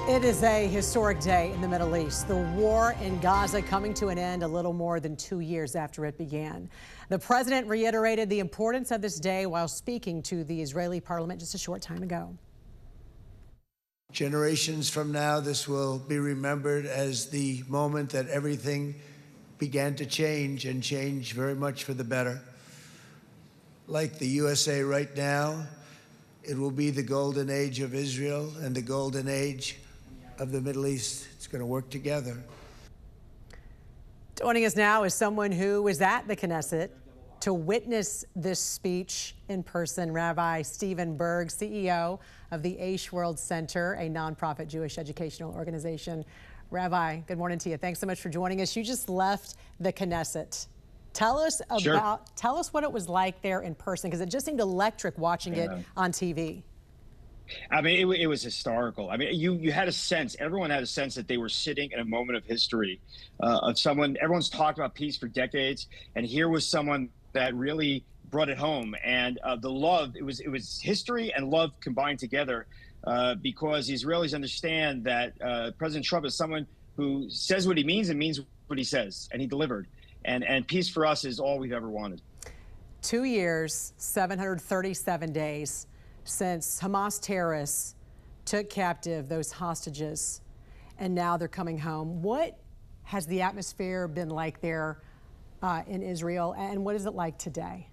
It is a historic day in the Middle East. The war in Gaza coming to an end a little more than 2 years after it began. The president reiterated the importance of this day while speaking to the Israeli parliament just a short time ago. Generations from now, this will be remembered as the moment that everything began to change, and change very much for the better. Like the USA right now, it will be the golden age of Israel and the golden age of the Middle East. It's going to work together. Joining us now is someone who was at the Knesset to witness this speech in person, Rabbi Stephen Berg, CEO of the Aish World Center, a nonprofit Jewish educational organization. Rabbi, good morning to you. Thanks so much for joining us. You just left the Knesset. Tell us what it was like there in person, because it just seemed electric watching it on TV. I mean, it was historical. I mean, you had a sense, everyone had a sense that they were sitting in a moment of history of someone. Everyone's talked about peace for decades, and here was someone that really brought it home. And the love, it was history and love combined together, because the Israelis understand that President Trump is someone who says what he means and means what he says, and he delivered. And peace for us is all we've ever wanted. 2 years, 737 days since Hamas terrorists took captive those hostages, and now they're coming home. What has the atmosphere been like there in Israel, and what is it like today?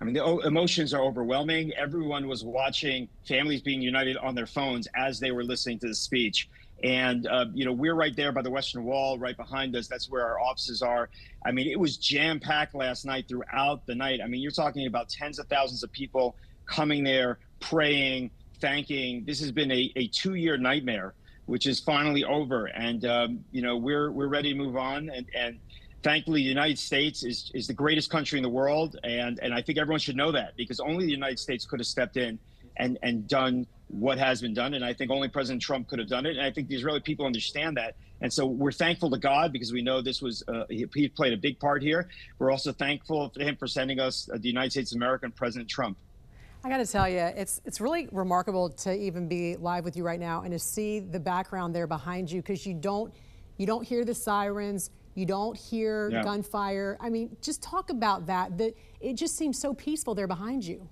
I mean, the emotions are overwhelming. Everyone was watching families being united on their phones as they were listening to the speech. And, you know, we're right there by the Western Wall, right behind us. That's where our offices are. I mean, it was jam-packed last night, throughout the night. I mean, you're talking about tens of thousands of people coming there, praying, thanking. This has been a 2-year nightmare, which is finally over. And, you know, we're ready to move on. And thankfully, the United States is the greatest country in the world. And I think everyone should know that, because only the United States could have stepped in and done what has been done. And I think only President Trump could have done it. And I think the Israeli people understand that. And so we're thankful to God, because we know this was, he played a big part here. We're also thankful to him for sending us the United States of America and President Trump. I got to tell you, it's really remarkable to even be live with you right now and to see the background there behind you, because you don't hear the sirens, you don't hear gunfire. I mean, just talk about that. It just seems so peaceful there behind you.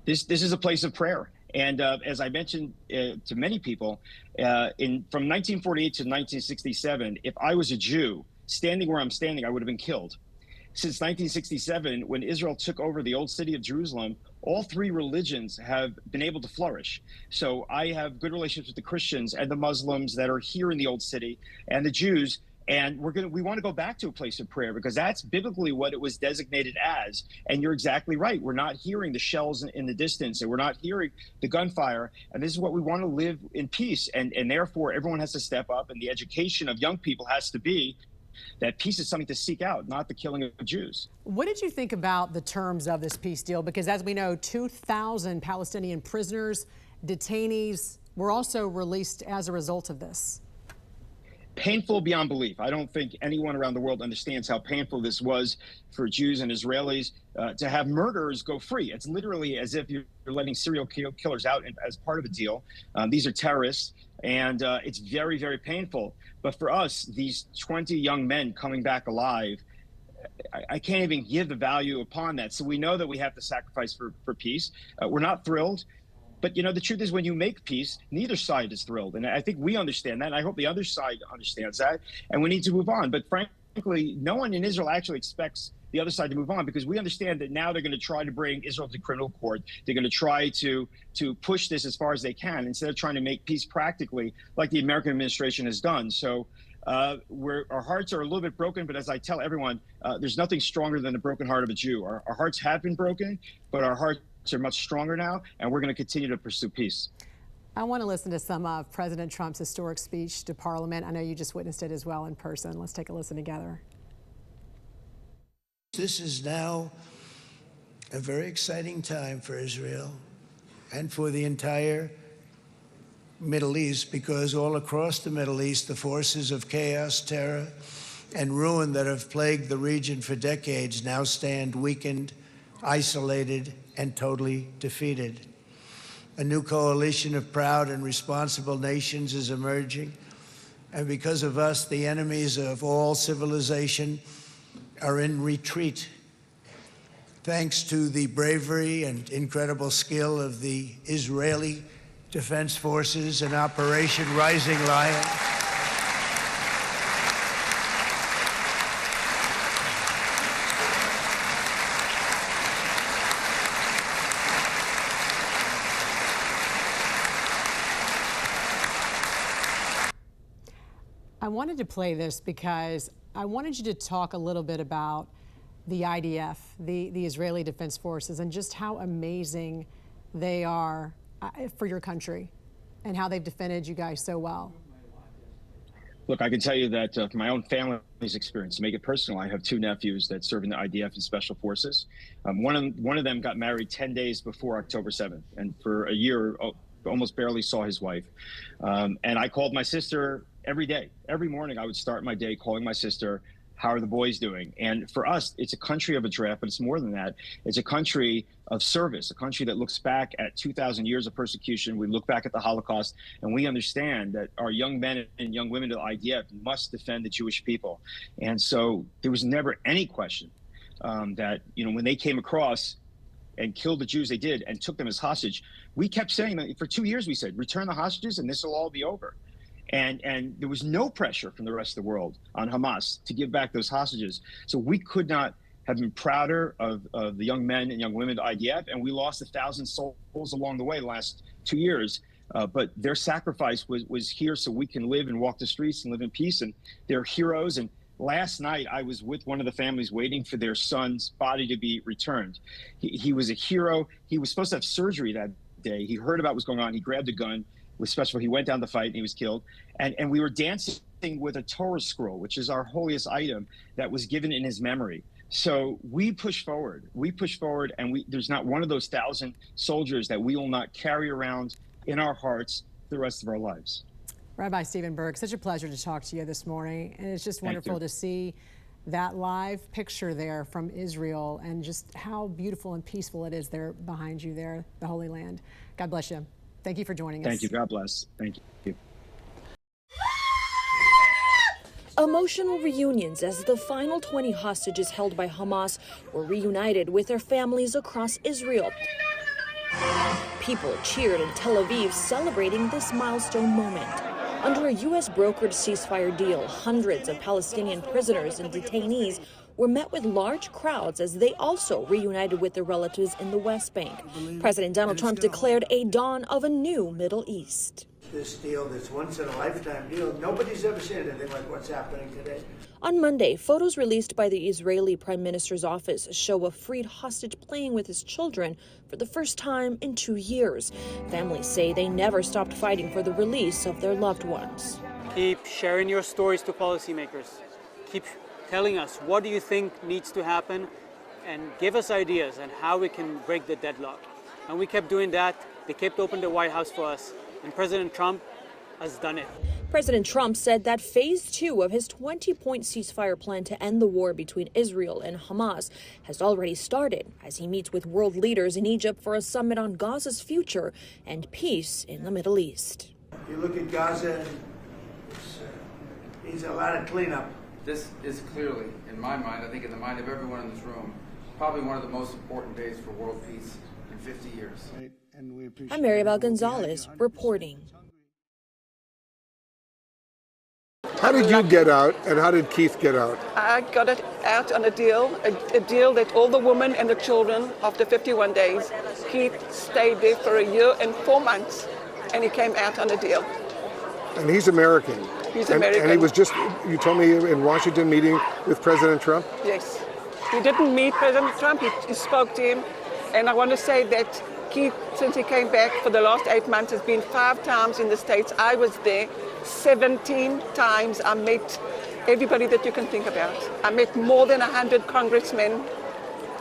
This is a place of prayer. And as I mentioned to many people, from 1948 to 1967, if I was a Jew standing where I'm standing, I would have been killed. Since 1967, when Israel took over the old city of Jerusalem, all three religions have been able to flourish. So I have good relationships with the Christians and the Muslims that are here in the old city, and the Jews. And we want to go back to a place of prayer, because that's biblically what it was designated as. And you're exactly right. We're not hearing the shells in the distance, and we're not hearing the gunfire. And this is what we want to live in peace. And therefore, everyone has to step up, and the education of young people has to be that peace is something to seek out, not the killing of Jews. What did you think about the terms of this peace deal? Because as we know, 2,000 Palestinian prisoners, detainees were also released as a result of this. Painful beyond belief. I don't think anyone around the world understands how painful this was for Jews and Israelis to have murderers go free. It's literally as if you're letting serial killers out as part of a deal. These are terrorists, and it's very, very painful. But for us, these 20 young men coming back alive, I can't even give the value upon that. So we know that we have to sacrifice for peace. We're not thrilled. But, you know, the truth is, when you make peace, neither side is thrilled. And I think we understand that. And I hope the other side understands that. And we need to move on. But frankly, no one in Israel actually expects the other side to move on, because we understand that now they're going to try to bring Israel to criminal court. They're going to try to push this as far as they can, instead of trying to make peace practically, like the American administration has done. So our hearts are a little bit broken. But as I tell everyone, there's nothing stronger than the broken heart of a Jew. Our hearts have been broken, but our hearts are much stronger now, and we're going to continue to pursue peace. I want to listen to some of President Trump's historic speech to Parliament. I know you just witnessed it as well in person. Let's take a listen together. This is now a very exciting time for Israel and for the entire Middle East, because all across the Middle East, the forces of chaos, terror, and ruin that have plagued the region for decades now stand weakened, isolated, and totally defeated. A new coalition of proud and responsible nations is emerging. And because of us, the enemies of all civilization are in retreat. Thanks to the bravery and incredible skill of the Israeli Defense Forces and Operation Rising Lion, I wanted to play this because I wanted you to talk a little bit about the IDF, the Israeli Defense Forces, and just how amazing they are for your country and how they've defended you guys so well. Look, I can tell you that from my own family's experience, to make it personal, I have two nephews that serve in the IDF and Special Forces. One of them got married 10 days before October 7th, and for a year, almost barely saw his wife. And I called my sister every day. Every morning, I would start my day calling my sister, how are the boys doing? And for us, it's a country of a draft, but it's more than that. It's a country of service, a country that looks back at 2,000 years of persecution. We look back at the Holocaust, and we understand that our young men and young women of the IDF must defend the Jewish people. And so there was never any question that, you know, when they came across and killed the Jews they did and took them as hostage, we kept saying that for 2 years. We said, return the hostages and this will all be over. And there was no pressure from the rest of the world on Hamas to give back those hostages. So we could not have been prouder of the young men and young women of the IDF. And we lost 1,000 souls along the way the last 2 years. But their sacrifice was here so we can live and walk the streets and live in peace. And they're heroes. And last night, I was with one of the families waiting for their son's body to be returned. He was a hero. He was supposed to have surgery that day. He heard about what was going on. He grabbed a gun. Was special. He went down the fight and he was killed. And we were dancing with a Torah scroll, which is our holiest item that was given in his memory. So we push forward. We push forward, and there's not one of those 1,000 soldiers that we will not carry around in our hearts the rest of our lives. Rabbi Stephen Berg, such a pleasure to talk to you this morning. And it's just wonderful to see that live picture there from Israel and just how beautiful and peaceful it is there behind you there, the Holy Land. God bless you. Thank you for joining us. Thank you. God bless. Thank you. Emotional reunions as the final 20 hostages held by Hamas were reunited with their families across Israel. People cheered in Tel Aviv celebrating this milestone moment. Under a U.S.-brokered ceasefire deal, hundreds of Palestinian prisoners and detainees were met with large crowds as they also reunited with their relatives in the West Bank. President Donald Trump declared a dawn of a new Middle East. This deal, this once-in-a-lifetime deal, nobody's ever seen anything like what's happening today. On Monday, photos released by the Israeli Prime Minister's office show a freed hostage playing with his children for the first time in 2 years. Families say they never stopped fighting for the release of their loved ones. Keep sharing your stories to policymakers. Keep telling us what do you think needs to happen, and give us ideas on how we can break the deadlock. And we kept doing that. They kept open the White House for us, and President Trump has done it. President Trump said that phase 2 of his 20-point ceasefire plan to end the war between Israel and Hamas has already started as he meets with world leaders in Egypt for a summit on Gaza's future and peace in the Middle East. You look at Gaza, it needs a lot of cleanup. This is clearly, in my mind, I think in the mind of everyone in this room, probably one of the most important days for world peace in 50 years. I'm Maribel Gonzalez reporting. How did you get out, and how did Keith get out? I got it out on a deal that all the women and the children, after 51 days, Keith stayed there for 1 year and 4 months, and he came out on a deal. And he's American. He's American. And he was just, you told me, in Washington meeting with President Trump? Yes. He didn't meet President Trump, he spoke to him. And I want to say that Keith, since he came back for the last 8 months, has been 5 times in the States. I was there 17 times. I met everybody that you can think about. I met more than 100 congressmen,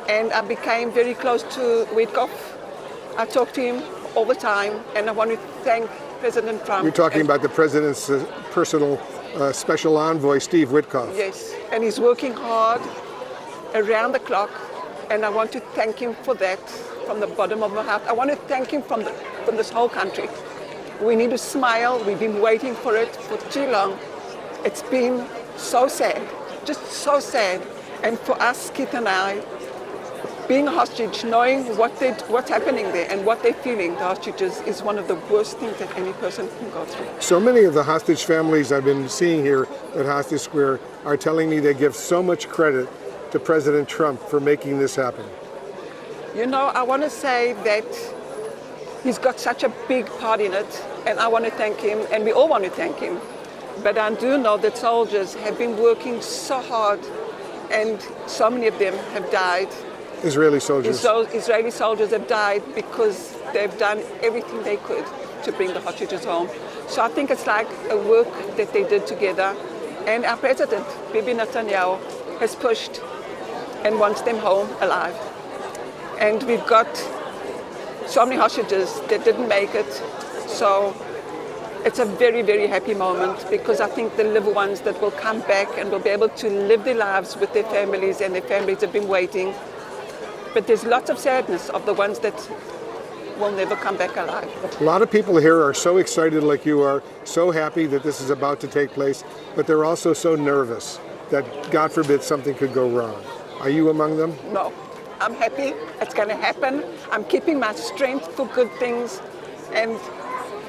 and I became very close to Witkoff. I talked to him all the time, and I want to thank President Trump. You're talking about the president's personal special envoy, Steve Witkoff. Yes, and he's working hard around the clock, and I want to thank him for that from the bottom of my heart. I want to thank him from the from this whole country. We need to smile. We've been waiting for it for too long. It's been so sad, just so sad. And for us, Keith and I, being a hostage, knowing what's happening there and what they're feeling, the hostages, is one of the worst things that any person can go through. So many of the hostage families I've been seeing here at Hostage Square are telling me they give so much credit to President Trump for making this happen. You know, I want to say that he's got such a big part in it, and I want to thank him, and we all want to thank him. But I do know that soldiers have been working so hard, and so many of them have died. Israeli soldiers. So Israeli soldiers have died because they've done everything they could to bring the hostages home. So I think it's like a work that they did together. And our president, Bibi Netanyahu, has pushed and wants them home alive. And we've got so many hostages that didn't make it. So it's a very, very happy moment, because I think the little ones that will come back and will be able to live their lives with their families, and their families have been waiting. But there's lots of sadness of the ones that will never come back alive. A lot of people here are so excited like you are, so happy that this is about to take place, but they're also so nervous that, God forbid, something could go wrong. Are you among them? No, I'm happy. It's going to happen. I'm keeping my strength for good things, and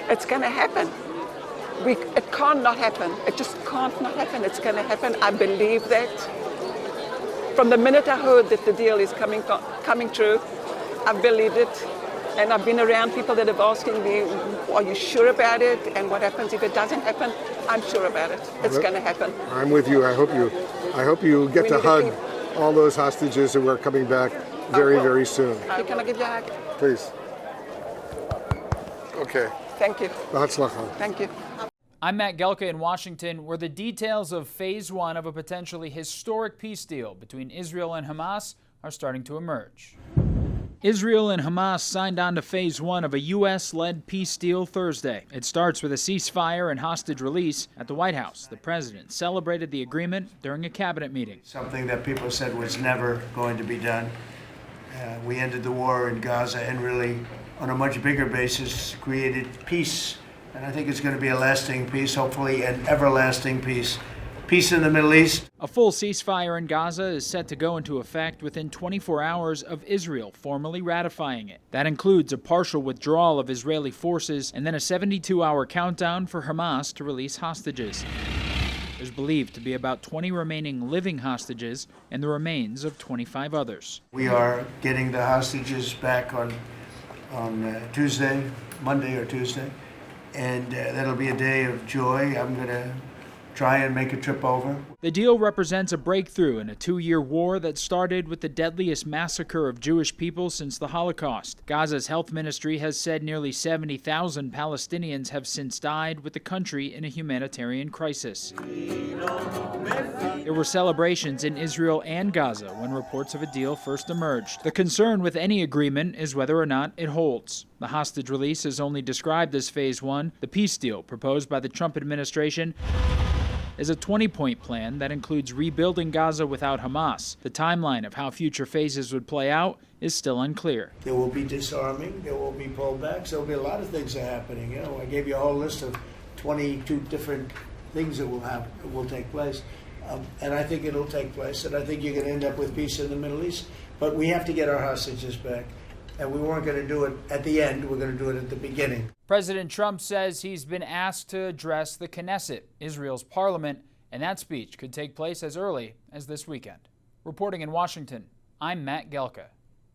it's going to happen. It can't not happen. It just can't not happen. It's going to happen. I believe that. From the minute I heard that the deal is coming true, I believed it. And I've been around people that have asking me, are you sure about it? And what happens if it doesn't happen? I'm sure about it. It's going to happen. I'm with you. I hope you get to hug all those hostages who are coming back very, very soon. Can I give you a hug? Please. Okay. Thank you. Thank you. I'm Matt Gelka in Washington, where the details of Phase 1 of a potentially historic peace deal between Israel and Hamas are starting to emerge. Israel and Hamas signed on to Phase 1 of a U.S.-led peace deal Thursday. It starts with a ceasefire and hostage release. At the White House, the president celebrated the agreement during a cabinet meeting. Something that people said was never going to be done. We ended the war in Gaza and really, on a much bigger basis, created peace. And I think it's going to be a lasting peace, hopefully an everlasting peace. Peace in the Middle East. A full ceasefire in Gaza is set to go into effect within 24 hours of Israel formally ratifying it. That includes a partial withdrawal of Israeli forces and then a 72-hour countdown for Hamas to release hostages. There's believed to be about 20 remaining living hostages and the remains of 25 others. We are getting the hostages back on Tuesday, Monday or Tuesday. And that'll be a day of joy. I'm going to try and make a trip over. The deal represents a breakthrough in a 2-year war that started with the deadliest massacre of Jewish people since the Holocaust. Gaza's health ministry has said nearly 70,000 Palestinians have since died, with the country in a humanitarian crisis. There were celebrations in Israel and Gaza when reports of a deal first emerged. The concern with any agreement is whether or not it holds. The hostage release is only described as Phase 1. The peace deal proposed by the Trump administration is a 20-point plan that includes rebuilding Gaza without Hamas. The timeline of how future phases would play out is still unclear. There will be disarming, there will be pullbacks, there will be a lot of things that are happening. You know, I gave you a whole list of 22 different things that will take place. And I think it'll take place, and I think you're going to end up with peace in the Middle East. But we have to get our hostages back. And we weren't going to do it at the end, we're going to do it at the beginning. President Trump says he's been asked to address the Knesset, Israel's parliament, and that speech could take place as early as this weekend. Reporting in Washington, I'm Matt Gelka.